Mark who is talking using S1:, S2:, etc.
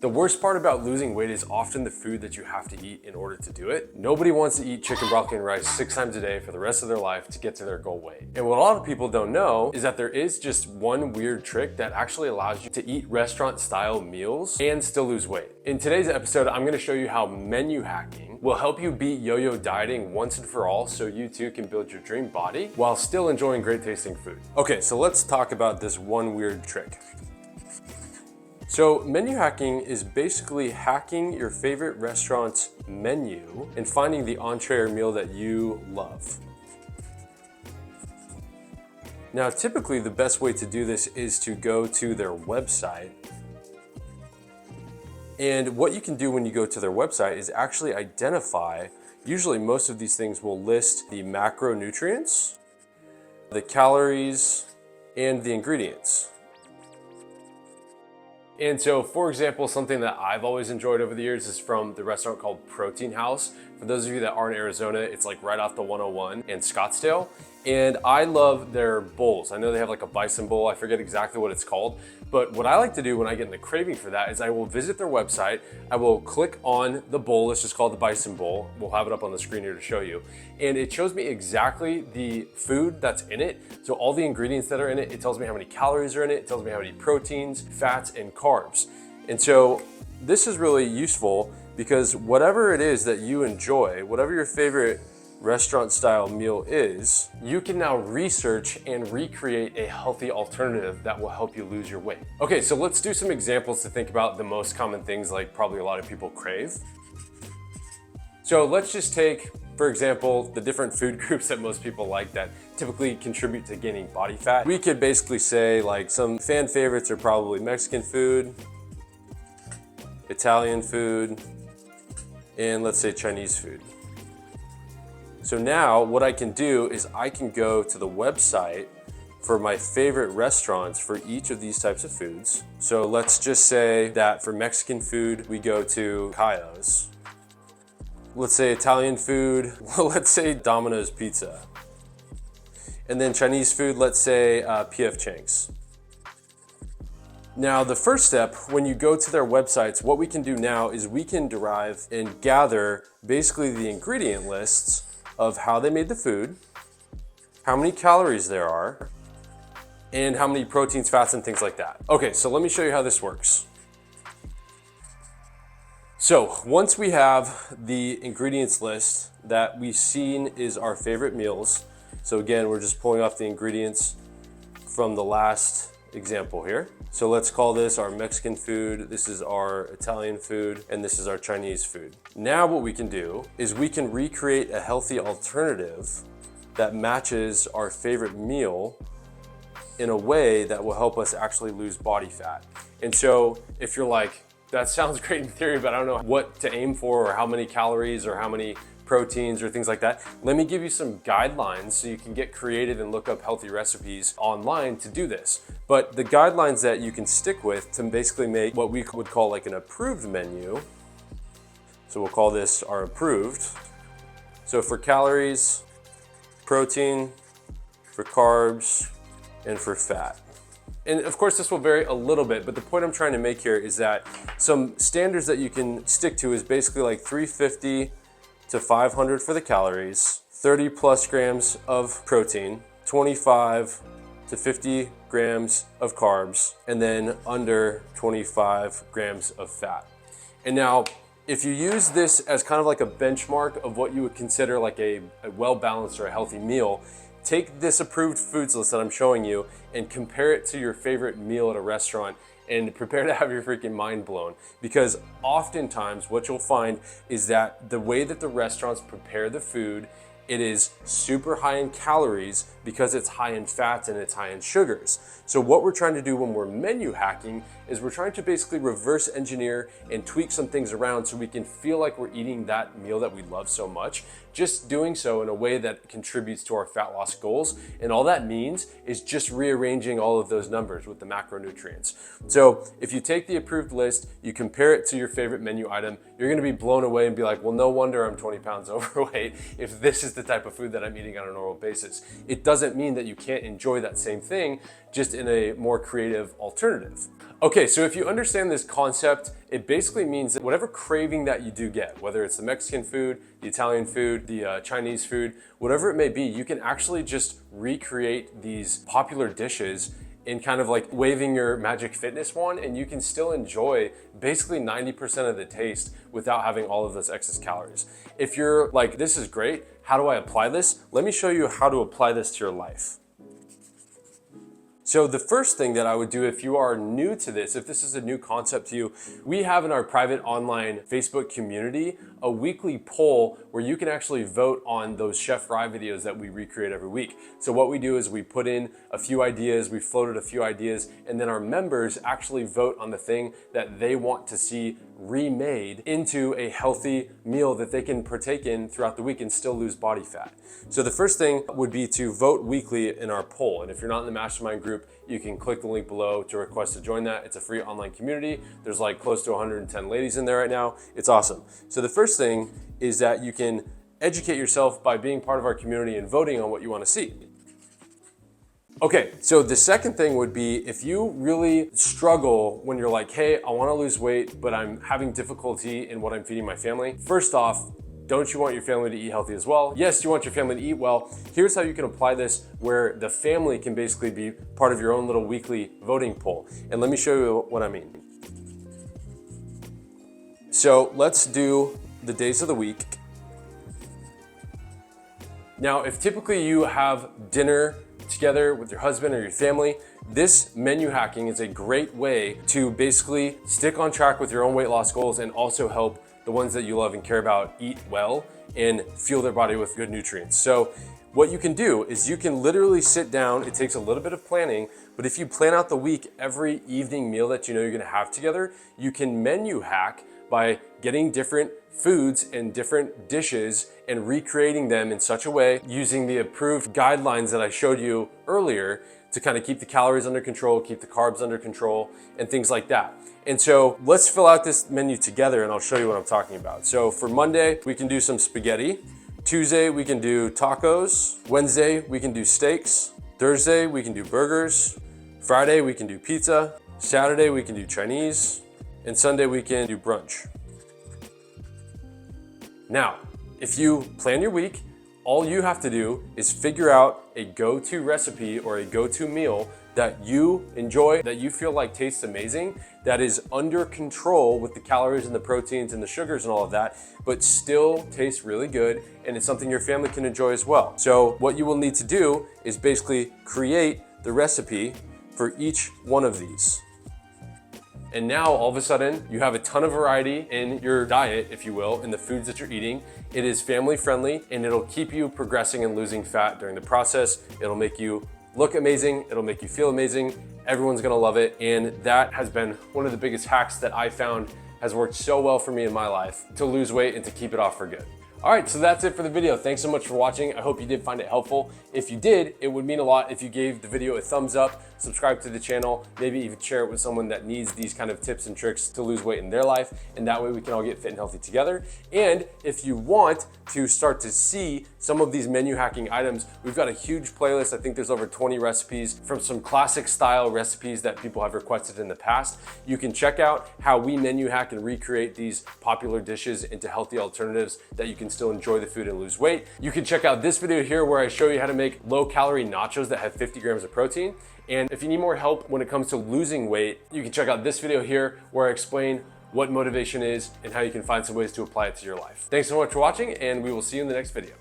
S1: The worst part about losing weight is often the food that you have to eat in order to do it. Nobody wants to eat chicken, broccoli, and rice 6 times a day for the rest of their life to get to their goal weight. And what a lot of people don't know is that there is just one weird trick that actually allows you to eat restaurant-style meals and still lose weight. In today's episode, I'm gonna show you how menu hacking will help you beat yo-yo dieting once and for all so you too can build your dream body while still enjoying great tasting food. Okay, so let's talk about this one weird trick. So menu hacking is basically hacking your favorite restaurant's menu and finding the entree or meal that you love. Now, typically the best way to do this is to go to their website. And what you can do when you go to their website is actually identify, usually most of these things will list the macronutrients, the calories, and the ingredients. And so, for example, something that I've always enjoyed over the years is from the restaurant called Protein House. For those of you that are in Arizona, it's like right off the 101 in Scottsdale. And I love their bowls. I know they have like a bison bowl. I forget exactly what it's called. But what I like to do when I get in the craving for that is I will visit their website. I will click on the bowl. Let's just call it the bison bowl. We'll have it up on the screen here to show you. And it shows me exactly the food that's in it. So all the ingredients that are in it, it tells me how many calories are in it. It tells me how many proteins, fats, and carbs. And so this is really useful because whatever it is that you enjoy, whatever your favorite restaurant style meal is, you can now research and recreate a healthy alternative that will help you lose your weight. Okay, so let's do some examples to think about the most common things like probably a lot of people crave. So let's just take, for example, the different food groups that most people like that typically contribute to gaining body fat. We could basically say like some fan favorites are probably Mexican food, Italian food, and let's say Chinese food. So now what I can do is I can go to the website for my favorite restaurants for each of these types of foods. So let's just say that for Mexican food, we go to Cayo's. Let's say Italian food, let's say Domino's Pizza. And then Chinese food, let's say P.F. Chang's. Now, the first step, when you go to their websites, what we can do now is we can derive and gather basically the ingredient lists of how they made the food, how many calories there are, and how many proteins, fats, and things like that. Okay, so let me show you how this works. So once we have the ingredients list that we've seen is our favorite meals, so again, we're just pulling off the ingredients from the last example here. So let's call this our Mexican food, this is our Italian food, and this is our Chinese food. Now what we can do is we can recreate a healthy alternative that matches our favorite meal in a way that will help us actually lose body fat. And so if you're like, that sounds great in theory, but I don't know what to aim for or how many calories or how many proteins or things like that, let me give you some guidelines so you can get creative and look up healthy recipes online to do this. But the guidelines that you can stick with to basically make what we would call like an approved menu. So we'll call this our approved. So for calories, protein, for carbs, and for fat. And of course this will vary a little bit, but the point I'm trying to make here is that some standards that you can stick to is basically like 350 to 500 for the calories, 30 plus grams of protein, 25 to 50 grams of carbs, and then under 25 grams of fat. And now, if you use this as kind of like a benchmark of what you would consider like a well-balanced or a healthy meal, take this approved foods list that I'm showing you and compare it to your favorite meal at a restaurant and prepare to have your freaking mind blown. Because oftentimes what you'll find is that the way that the restaurants prepare the food, it is super high in calories because it's high in fats and it's high in sugars. So what we're trying to do when we're menu hacking is we're trying to basically reverse engineer and tweak some things around so we can feel like we're eating that meal that we love so much, just doing so in a way that contributes to our fat loss goals. And all that means is just rearranging all of those numbers with the macronutrients. So if you take the approved list, you compare it to your favorite menu item, you're gonna be blown away and be like, well, no wonder I'm 20 pounds overweight if this is the type of food that I'm eating on a normal basis. It doesn't mean that you can't enjoy that same thing, just in a more creative alternative. Okay, so if you understand this concept, it basically means that whatever craving that you do get, whether it's the Mexican food, the Italian food, the Chinese food, whatever it may be, you can actually just recreate these popular dishes in kind of like waving your magic fitness wand, and you can still enjoy basically 90% of the taste without having all of those excess calories. If you're like, this is great, how do I apply this? Let me show you how to apply this to your life. So the first thing that I would do if you are new to this, if this is a new concept to you, we have in our private online Facebook community a weekly poll where you can actually vote on those Chef Fry videos that we recreate every week. So what we do is we put in a few ideas, we floated a few ideas, and then our members actually vote on the thing that they want to see remade into a healthy meal that they can partake in throughout the week and still lose body fat. So the first thing would be to vote weekly in our poll. And if you're not in the mastermind group, you can click the link below to request to join that. It's a free online community. There's like close to 110 ladies in there right now. It's awesome. So the first thing is that you can educate yourself by being part of our community and voting on what you want to see. Okay, so the second thing would be if you really struggle when you're like, hey, I wanna lose weight, but I'm having difficulty in what I'm feeding my family. First off, don't you want your family to eat healthy as well? Yes, you want your family to eat well. Here's how you can apply this where the family can basically be part of your own little weekly voting poll. And let me show you what I mean. So let's do the days of the week. Now, if typically you have dinner together with your husband or your family, this menu hacking is a great way to basically stick on track with your own weight loss goals and also help the ones that you love and care about eat well and fuel their body with good nutrients. So what you can do is you can literally sit down. It takes a little bit of planning, but if you plan out the week, every evening meal that you know you're gonna have together, you can menu hack by getting different foods and different dishes and recreating them in such a way using the approved guidelines that I showed you earlier to kind of keep the calories under control, keep the carbs under control, and things like that. And so let's fill out this menu together and I'll show you what I'm talking about. So for Monday, we can do some spaghetti. Tuesday, we can do tacos. Wednesday, we can do steaks. Thursday, we can do burgers. Friday, we can do pizza. Saturday, we can do Chinese. And Sunday, we can do brunch. Now, if you plan your week, all you have to do is figure out a go-to recipe or a go-to meal that you enjoy, that you feel like tastes amazing, that is under control with the calories and the proteins and the sugars and all of that, but still tastes really good, and it's something your family can enjoy as well. So what you will need to do is basically create the recipe for each one of these. And now all of a sudden you have a ton of variety in your diet, if you will, in the foods that you're eating. It is family friendly and it'll keep you progressing and losing fat during the process. It'll make you look amazing. It'll make you feel amazing. Everyone's gonna love it. And that has been one of the biggest hacks that I found has worked so well for me in my life to lose weight and to keep it off for good. All right, so that's it for the video. Thanks so much for watching. I hope you did find it helpful. If you did, it would mean a lot if you gave the video a thumbs up, subscribe to the channel, maybe even share it with someone that needs these kind of tips and tricks to lose weight in their life, and that way we can all get fit and healthy together. And if you want to start to see some of these menu hacking items, we've got a huge playlist. I think there's over 20 recipes from some classic style recipes that people have requested in the past. You can check out how we menu hack and recreate these popular dishes into healthy alternatives that you can still enjoy the food and lose weight. You can check out this video here where I show you how to make low-calorie nachos that have 50 grams of protein. And if you need more help when it comes to losing weight, you can check out this video here where I explain what motivation is and how you can find some ways to apply it to your life. Thanks so much for watching, and we will see you in the next video.